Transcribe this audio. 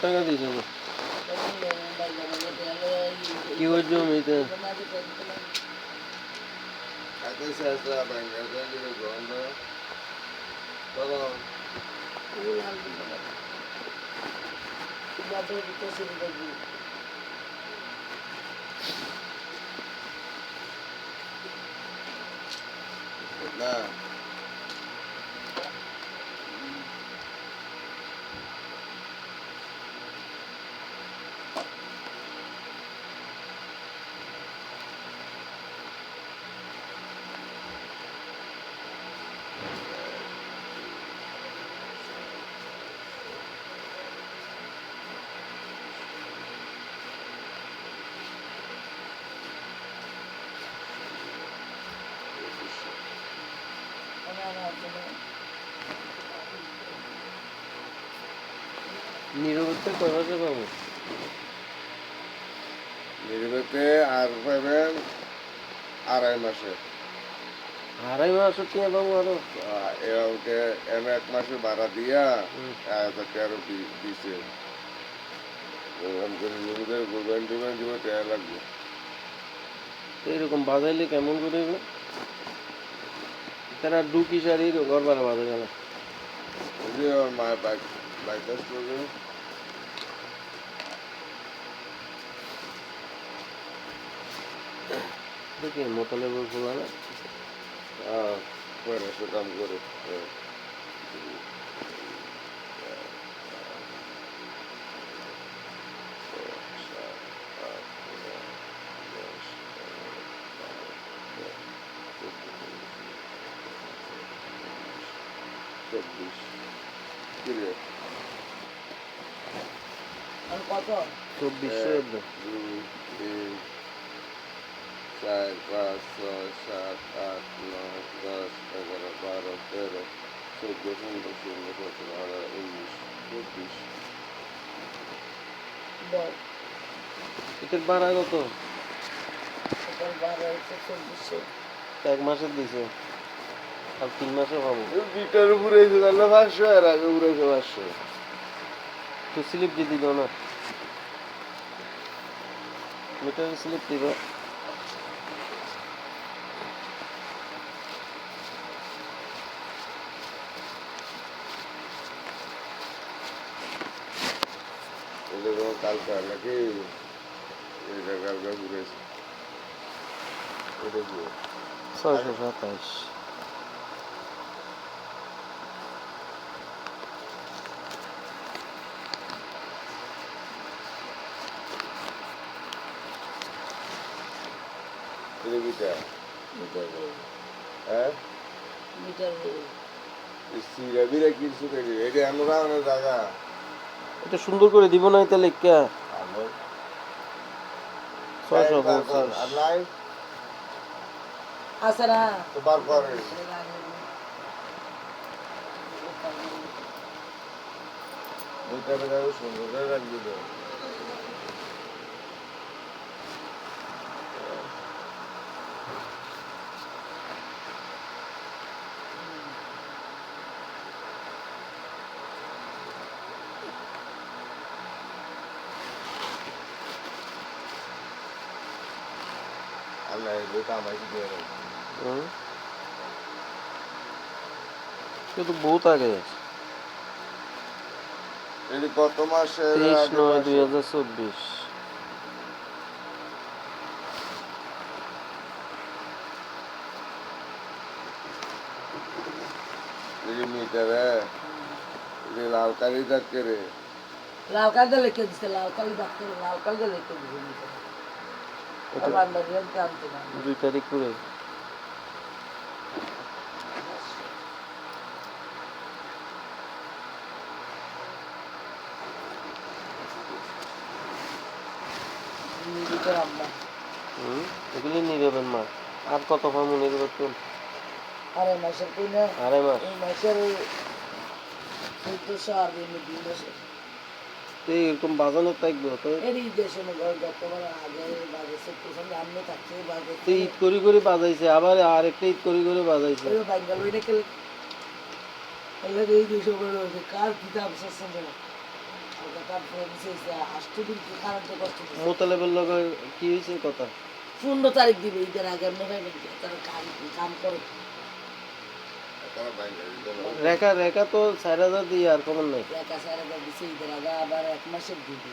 টাকা দিয়েছে কি ওর জমিতে না নিরবতা কয় মাসে পাবো নির্বেতে আর পাবেন 2.5 মাসে 2.5 মাস টিয়া পাবো আরো ওকে এম 1 মাসে ভাড়া দিয়া 1013 দিছে নিজেদের গভর্নমেন্ট ডিমান্ড দিব টাকা লাগবে এরকম বাজাইলে কেমন করে তারা ডুকি শাড়ি ঘর ভাড়া বাজে গেল ওই যে ওর মায়ের বাইকাস করবে দেখি মোতলে বলবো না করে সে কাম করে কত 2400 2 3 4 5 6 7 8 9 10 11 12 13 14 15 16 17 18 19 20 বল এটার ভাড়া কত এটা 1224 1 মাসের দিছে আর 3 মাসে পাবো বিটার উপরে এসে গেল 500 আর আগে উপরে 500 তো স্লিপ দিয়ে দিল না মিটার স্লিপ দিবা এটা তোমার কালকে নাকি এটা কালকে ঘুরেছে এটা কি 627 এটা কিটা মিটার হ্যাঁ মিটার সিরা বিরা কিছু করি এটা আমরা অনেক জায়গা এটা সুন্দর করে দিব না তাহলে কে আমার 650 আর নাই আছে না তো বার করে দুইটা বেলা সুন্দর করে রাখবি তো আমরা এই কামাইছি দিয়ে কিন্তু বহুত আগে আছে এটা কত মাসে 23/9/2024 মিটারে লাল কালি যাচ্ছে রে লাল কাগজে লিখে দিছে লাল কালি ডাক্তার লাল কাগজে লিখে দিছে মিটার আমার বাড়ির জানতো না 2 তারিখ করে মিটার আমরা এগুলি নিরবেন মাস আর কত পাবো নির্বাচন 2.5 মাসের কিনা 2.5 মাস এই মাসের 1400 আর 2 মাসের তো এরকম বাজানো থাকবে তো এর ঈদের সময় ঘর গতবার আগে বাজেছে প্রথম আমনে থাকছে তো বাজেছে ঈদ করে বাজাইছে আবার আরেকটা ঈদ করে বাজাইছে ওই বাঙ্গাল ওইটা খেলে এই দুশো করে রয়েছে কার কিতাব শেষ না তারপরে আসতে দিন কারণটা কষ্ট মোতালেবের লগে কি হয়েছে কথা 15 তারিখ দিবে ঈদের আগে এমনি ভাই তারা কাম করে রেখা তো 4000 দিয়ে আর কমন নাই একা সারা দিছে ঈদের আগে আবার 1 মাসের দিবে